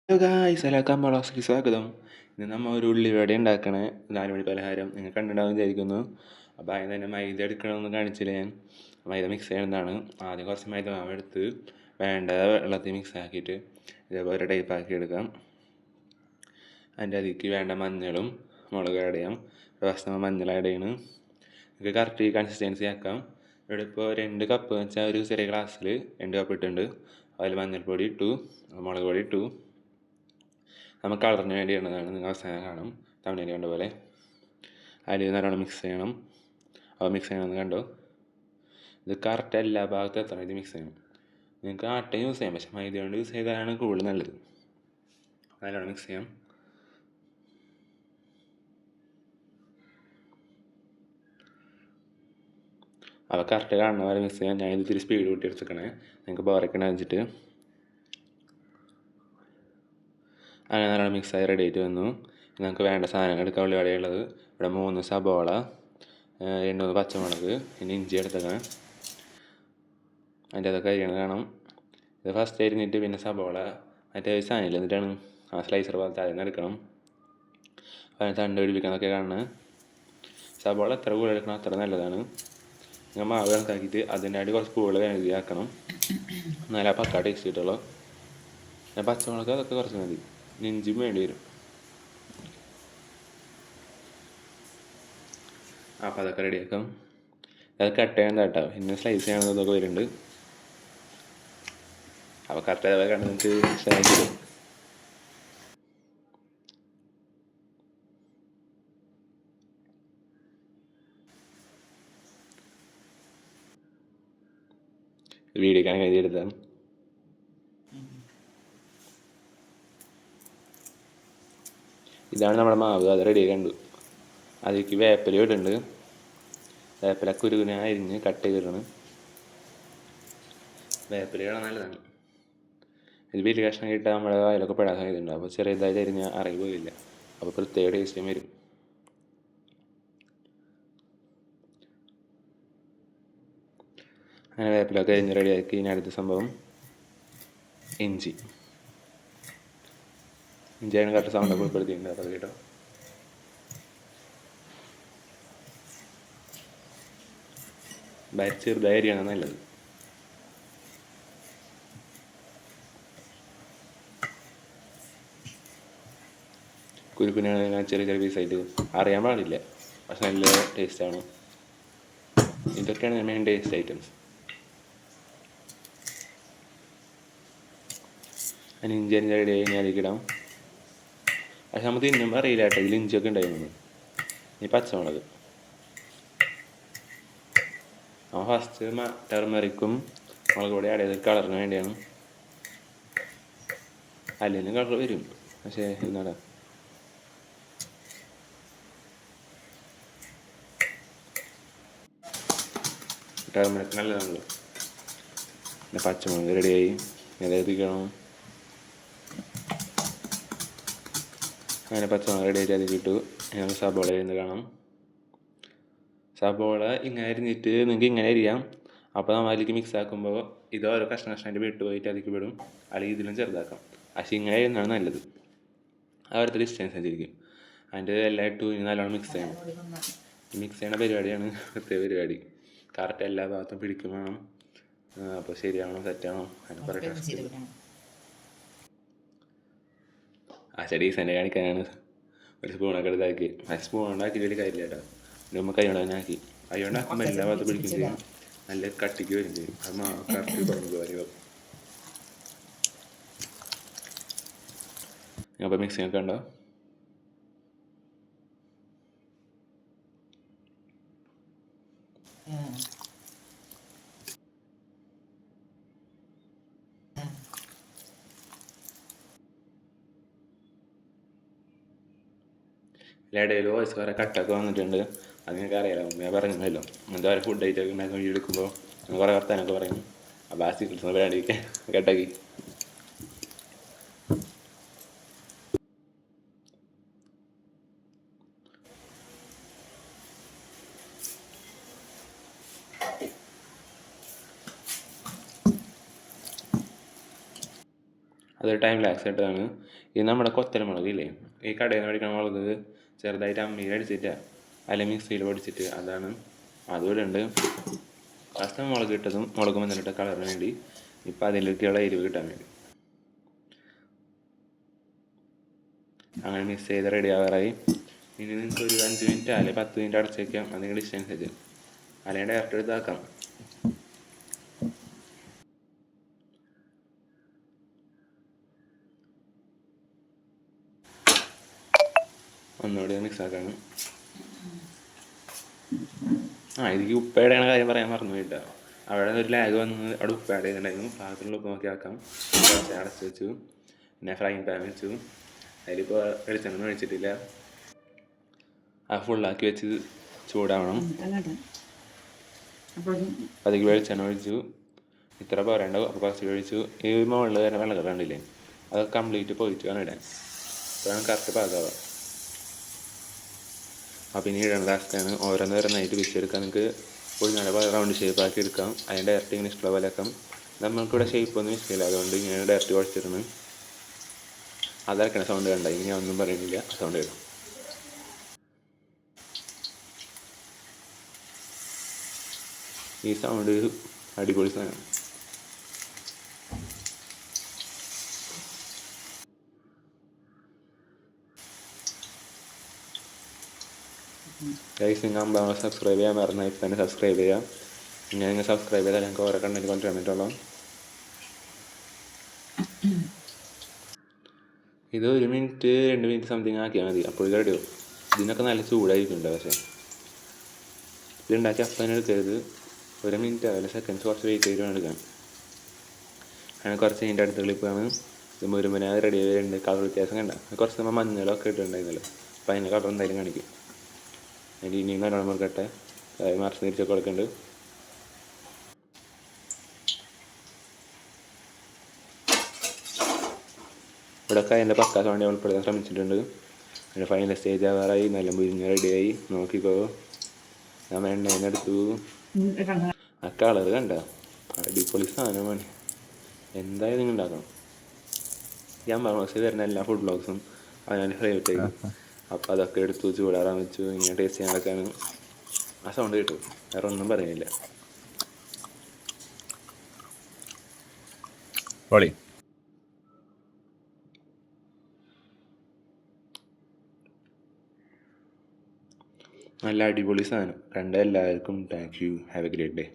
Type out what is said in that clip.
Hello guys, എല്ലാവർക്കും ബ്ലോഗ്സിലേക്ക് സ്വാഗതം. ഇന്ന് നമ്മൾ ഒരു ഉള്ളിവട ഉണ്ടാക്കണേ 4 മണി പലഹാരം നിങ്ങൾ കണ്ടിട്ടുണ്ടാവും വിചാരിക്കുന്നു. അപ്പോൾ അതിന് തന്നെ മൈദ എടുക്കണമെന്ന് കാണിച്ചില്ല ഞാൻ. മൈദ മിക്സ് ചെയ്യുന്നതാണ്. ആദ്യം കുറച്ച് മൈദ മാവ് എടുത്ത് വേണ്ട വെള്ളത്തിൽ മിക്സ് ആക്കിയിട്ട് ഇതേപോലെ ടൈപ്പ് ആക്കി എടുക്കാം. അതിൻ്റെ അതിലേക്ക് വേണ്ട മഞ്ഞളും മുളക് ആഡ് ചെയ്യാം. ഫസ്റ്റ് മഞ്ഞൾ ആഡ് ചെയ്യണം. നമുക്ക് കറക്റ്റ് കൺസിസ്റ്റൻസി ആക്കാം. ഇവിടെ ഇപ്പോൾ 2 കപ്പ് എന്ന് വെച്ചാൽ ഒരു ചെറിയ ഗ്ലാസ്സിൽ 2 കപ്പ് ഇട്ടുണ്ട്. അതിൽ മഞ്ഞൾപ്പൊടി ഇട്ടു, മുളക് പൊടി ഇട്ടു. നമുക്ക് കളറിന് വേണ്ടി ഇടുന്നതാണ്. നിങ്ങൾ അവസാനം കാണും തമിഴിൽ കണ്ട പോലെ. അതിൽ നല്ലോണം മിക്സ് ചെയ്യണം. അപ്പോൾ മിക്സ് ചെയ്യണമെന്ന് കണ്ടോ. ഇത് കറക്റ്റ് എല്ലാ ഭാഗത്തും എത്തണം. ഇത് മിക്സ് ചെയ്യണം. നിങ്ങൾക്ക് ആട്ട യൂസ് ചെയ്യാം, പക്ഷേ മൈദ കൊണ്ട് യൂസ് ചെയ്താലാണ് കൂടുതൽ നല്ലത്. നല്ലോണം മിക്സ് ചെയ്യാം. അപ്പോൾ കറക്റ്റ് കാണുന്ന പോലെ മിക്സ് ചെയ്യാം. ഞാൻ ഇത്തിരി സ്പീഡ് കൂട്ടി എടുത്തേക്കണേ, നിങ്ങൾക്ക് ബോറൊക്കെ വെച്ചിട്ട്. അങ്ങനെ നല്ലോണം മിക്സായി റെഡി ആയിട്ട് വന്നു. നമുക്ക് വേണ്ട സാധനങ്ങൾ എടുക്കാൻ ഉള്ളിവടയുള്ളത്. ഇവിടെ 3 സബോള, 2 പച്ചമുളക്, പിന്നെ ഇഞ്ചി എടുത്തേക്കണം. അതിൻ്റെ അതൊക്കെ അരിയണം കാണാം. ഇത് ഫസ്റ്റ് അരിഞ്ഞിട്ട് പിന്നെ സബോള മറ്റേ സാധനമില്ല, എന്നിട്ടാണ് ആ സ്ലൈസർ പോലത്തെ അതിൽ നിന്ന് എടുക്കണം. അതിന് തണ്ട് പിടിപ്പിക്കുന്നതൊക്കെ കാണുന്നത്. സബോള എത്ര കൂടുതൽ എടുക്കണം അത്ര നല്ലതാണ്. നിങ്ങൾ മാവ് കണക്കാക്കിയിട്ട് അതിൻ്റെ അടി കുറച്ച് കൂടുതൽ കഴുകി ആക്കണം, എന്നാലും ആ പക്ക ടേസ്റ്റ് കിട്ടുള്ളൂ. പിന്നെ പച്ചമുളക് അതൊക്കെ കുറച്ച് മതി. ഇഞ്ചിയും വേണ്ടി വരും. അപ്പോൾ അതൊക്കെ റെഡിയാക്കാം. അത് കട്ട് ചെയ്യാൻ കേട്ടോ, പിന്നെ സ്ലൈസ് ചെയ്യണമെന്നതൊക്കെ വരുന്നുണ്ട്. അപ്പോൾ കറക്റ്റ് അതേപോലെ കണ്ട് നമുക്ക് സ്ലൈസ് ചെയ്യും. വീഡിയോക്കാണ് എഴുതിയെടുത്താൽ. ഇതാണ് നമ്മുടെ മാവ്. അത് റെഡി കണ്ടു. അതിലേക്ക് വേപ്പില ഇടുന്നുണ്ട്. വേപ്പില കുരുവിനെ അരിഞ്ഞ് കട്ട് ചെയ്തിടണം. വേപ്പില ഇടാൻ നല്ലതാണ്. ഇത് വലിയ കഷ്ണം കിട്ടാൻ നമ്മുടെ വായിലൊക്കെ പെടാൻ സാധ്യതയുണ്ട്. അപ്പോൾ ചെറിയതായിട്ട് അരിഞ്ഞാൽ അറിവ് പോയില്ല. അപ്പോൾ പ്രത്യേക ടേസ്റ്റും വരും. അങ്ങനെ വേപ്പിലൊക്കെ അരിഞ്ഞ് റെഡിയാക്കി. ഇനി അടുത്ത സംഭവം ഇഞ്ചിയാണ് കറക്റ്റ് സൗണ്ടൊക്കെ ഉൾപ്പെടുത്തിയിട്ടുണ്ട്. അപ്പോൾ കേട്ടോ, ചെറുതായി അരിയാണ് നല്ലത്. കുരുപ്പിനാണ് ഞാൻ ചെറിയ ചെറിയ പീസായിട്ട് അറിയാൻ പാടില്ല, പക്ഷെ നല്ല ടേസ്റ്റാണ്. ഇതൊക്കെയാണ് മെയിൻ ടേസ്റ്റ് ഐറ്റംസ്. അതിന് ഇഞ്ചി അരിഞ്ഞ റെഡി ആയി ഞാൻ അതിലേക്ക് ഇടാം. പക്ഷെ നമുക്ക് തിന്നുമ്പോൾ അറിയില്ല കേട്ടോ ഇതിൽ ഇഞ്ചിയൊക്കെ ഉണ്ടായിരുന്നു. ഇനി പച്ചമുളക്. നമ്മൾ ഫസ്റ്റ് ടെർമറിക്കും മുളക് പൊടി ആഡ് ചെയ്ത് കളറിന് വേണ്ടിയാണ്. അല്ലെങ്കിൽ കളർ വരും, പക്ഷേ എന്നാടാ ടെർമറിക് നല്ലതാണല്ലോ. പിന്നെ പച്ചമുളക് റെഡിയായി. എത്തിക്കണം. അങ്ങനെ പച്ചമുളക് റെഡി ആയിട്ട് അതിൽ ഇട്ടു. ഞങ്ങൾ സബോള അരിഞ്ഞ് കാണാം. സബോള ഇങ്ങനെ അരിഞ്ഞിട്ട് നിങ്ങൾക്ക് ഇങ്ങനെ അരിയാം. അപ്പോൾ നമ്മൾ അതിലേക്ക് മിക്സ് ആക്കുമ്പോൾ ഇത് ഓരോ കഷ്ണമായിട്ട് വിട്ട് പോയിട്ട് അതിലേക്ക് വിടും, അല്ലെങ്കിൽ ഇതിലും ചെറുതാക്കാം. പക്ഷേ ഇങ്ങനെ അരിയുന്നതാണ് നല്ലത്. അവിടുത്തെ ഡിസ്റ്റൻസ് അനുസരിക്കും. അതിൻ്റെ എല്ലാം ഇട്ടു. ഇനി നല്ലോണം മിക്സ് ചെയ്യണം. മിക്സ് ചെയ്യണ പരിപാടിയാണ് പ്രത്യേക പരിപാടി. കറക്റ്റ് എല്ലാ ഭാഗത്തും പിടിക്കും വേണം. അപ്പോൾ ശരിയാണോ സെറ്റാണോ അതിന് കുറേ ടെസ്റ്റ്. ഡീസൻ്റ് കാണിക്കാനാണ് ഒരു സ്പൂണൊക്കെ എടുത്താക്കി. ആ സ്പൂൺ ഉണ്ടാക്കി വലിയ കാര്യമില്ല കേട്ടോ. നമ്മൾ കൈ കൊണ്ട് തന്നെ ആക്കി. കൈ കൊണ്ടാക്കുമ്പോൾ എല്ലാ ഭാഗത്തും പിടിക്കും ചെയ്യും, നല്ല കട്ടിക്ക് വരും ചെയ്യും. അത് കറക്റ്റ് പറഞ്ഞു കാര്യം. അപ്പോൾ മിക്സിങ് ഒക്കെ ഉണ്ടോ. ഇടയിൽ വോയിസ് കുറേ കട്ടൊക്കെ വന്നിട്ടുണ്ട്. അത് നിങ്ങൾക്ക് അറിയാലോ, ഞാൻ പറഞ്ഞല്ലോ. എന്താ പറയുക, ഫുഡ് ഐറ്റമൊക്കെ ഉണ്ടാക്കാൻ വീഡിയോ എടുക്കുമ്പോൾ കുറേ വർത്താനൊക്കെ പറയും. അപ്പോൾ ആ സീക്രട്സ് വേണ്ടി കട്ടാക്കി. അതൊരു ടൈം ലാക്സ് ആയിട്ടാണ്. ഇത് നമ്മുടെ കൊത്തൽമുളക് ഇല്ലേ, ഈ കടയിൽ നിന്ന് മേടിക്കുന്ന മുളക് ചെറുതായിട്ട് അമ്മിയിൽ അടിച്ചിട്ട് അല്ലെങ്കിൽ മിക്സിയിൽ പൊടിച്ചിട്ട് അതാണ്. അതുകൂടെ ഉണ്ട്. ഫസ്റ്റ് മുളക് ഇട്ടതും മുളക് വന്നിട്ട് കളറിന് വേണ്ടി, ഇപ്പം അതിലേക്കുള്ള എരിവ് കിട്ടാൻ വേണ്ടി. അങ്ങനെ മിക്സ് ചെയ്ത് റെഡി ആവാറായി. ഇനി നിങ്ങൾക്ക് ഒരു 5 മിനിറ്റ് അല്ലെങ്കിൽ 10 മിനിറ്റ് അടച്ച് വയ്ക്കാം. അത് നിങ്ങളുടെ ഇഷ്ടമനുസരിച്ച്, അല്ലെങ്കിൽ ഡയറക്റ്റ് എടുത്താക്കാം. ഒന്നുകൂടി മിക്സ് ആക്കാണ്. ഇതിലേക്ക് ഉപ്പ് ആഡ് ചെയ്യണ കാര്യം പറയാൻ മറന്നു പോയിട്ടാ. അവിടെ ഒരു ലാഗ് വന്ന് അവിടെ ഉപ്പ് ആഡ് ചെയ്തിട്ടുണ്ടായിരുന്നു. പാകത്തിലുള്ള ഉപ്പ് നോക്കി ആക്കാം. അടച്ച് വെച്ചു. പിന്നെ ഫ്രൈങ് പാൻ വെച്ചു. അതിലിപ്പോൾ വെളിച്ചെണ്ണ ഒഴിച്ചിട്ടില്ല. ഫുള്ളാക്കി വെച്ച് ചൂടാവണം. അതിലേക്ക് വെളിച്ചെണ്ണ ഒഴിച്ചു. ഇത്ര പോരേണ്ട, കുറച്ച് ഒഴിച്ചു. ഈ മുകളിൽ തന്നെ വെള്ളം കണ്ടില്ലേ, അത് കംപ്ലീറ്റ് പോയിട്ട് വേണം ഇടാൻ. അപ്പോഴാണ് കറക്റ്റ് പാകാവുക. അപ്പം ഇനി ഇടേണ്ട ലാസ്റ്റാണ്. ഓരോന്നോരോന്നായിട്ട് പിച്ചെടുക്കാം. നിങ്ങൾക്ക് ഒരു റൗണ്ട് ഷേപ്പാക്കി എടുക്കാം. അതിന് ഡയറക്റ്റ് ഇങ്ങനെ ഇഷ്ടമുള്ള പോലെ ആക്കാം. നമ്മൾക്കിവിടെ ഷേപ്പൊന്നും ഇഷ്ടമില്ല, അതുകൊണ്ട് ഇങ്ങനെ ഡയറക്റ്റ് കുഴച്ചിരുന്നു. അതരക്കണ സൗണ്ട് കണ്ട, ഇനി ഞാൻ ഒന്നും പറയുന്നില്ല, സൗണ്ട് കേൾക്കാം. ഈ സൗണ്ട് അടിപൊളി സാധനം. ഗൈസ്, നിങ്ങൾ സബ്സ്ക്രൈബ് ചെയ്യാൻ മറന്നാൽ ഇപ്പം തന്നെ സബ്സ്ക്രൈബ് ചെയ്യാം. ഇങ്ങനെ നിങ്ങൾ സബ്സ്ക്രൈബ് ചെയ്താൽ ഞങ്ങൾക്ക് ഓരോ കണ്ടന്റ് കൊണ്ടുവരാൻ പറ്റുള്ളൂ. ഇത് 1 മിനിറ്റ് 2 മിനിറ്റ് സംതിങ് ആക്കിയാൽ മതി, അപ്പോൾ ഇത് റെഡിയാവും. ഇതിനൊക്കെ നല്ല ചൂടായിരിക്കുന്നുണ്ട്. പക്ഷേ ഇതുണ്ടാക്കി അപ്പം തന്നെ എടുക്കരുത്. 1 മിനിറ്റ് അതിൽ സെക്കൻഡ്സ് കുറച്ച് വെയിറ്റ് ചെയ്ത് വേണം എടുക്കാൻ. അങ്ങനെ കുറച്ച് അതിൻ്റെ അടുത്ത ക്ലിപ്പാണ്. ഇത് മുരുമന റെഡി ആയി വരുന്നുണ്ട്. കളർ വ്യത്യാസം കണ്ട, കുറച്ച് നമ്മൾ മഞ്ഞളൊക്കെ ഇട്ടിട്ടുണ്ടായിരുന്നല്ലോ, അപ്പോൾ അതിൻ്റെ കളർ എന്തായാലും കാണിക്കും. അതിൻ്റെ ഇനിയും നല്ലോണം മുറുക്കട്ടെ. മറിച്ച് തിരിച്ചൊക്കെ കൊടുക്കുന്നുണ്ട്. ഇവിടെയൊക്കെ അതിൻ്റെ പക്കാസ് വേണ്ടി ഉൾപ്പെടുത്താൻ ശ്രമിച്ചിട്ടുണ്ട്. അതിൻ്റെ ഫൈനൽ സ്റ്റേജ് ആവാറായി. നല്ല മുരിഞ്ഞ് റെഡിയായി. നോക്കിക്കോ, നമ്മൾ എണ്ണയിൽ എടുത്തു. ആ കളർ കണ്ട, അടിപൊളി സാധനമാണ്. എന്തായാലും നിങ്ങൾ ഉണ്ടാക്കണം. ഞാൻ പറഞ്ഞ വരുന്ന എല്ലാ ഫുഡ് ബ്ലോഗ്സും അതിനെ ഫേവറേറ്റ് ആയി. അപ്പോൾ അതൊക്കെ എടുത്തു ചൂടാറാൻ വെച്ചു. ഇങ്ങനെ ടേസ്റ്റ് ചെയ്യാൻ നടക്കാണ്. ആ സൗണ്ട് കിട്ടും, വേറെ ഒന്നും പറയുന്നില്ല. നല്ല അടിപൊളി സാധനം. കണ്ട എല്ലാവർക്കും thank you. Have A great day.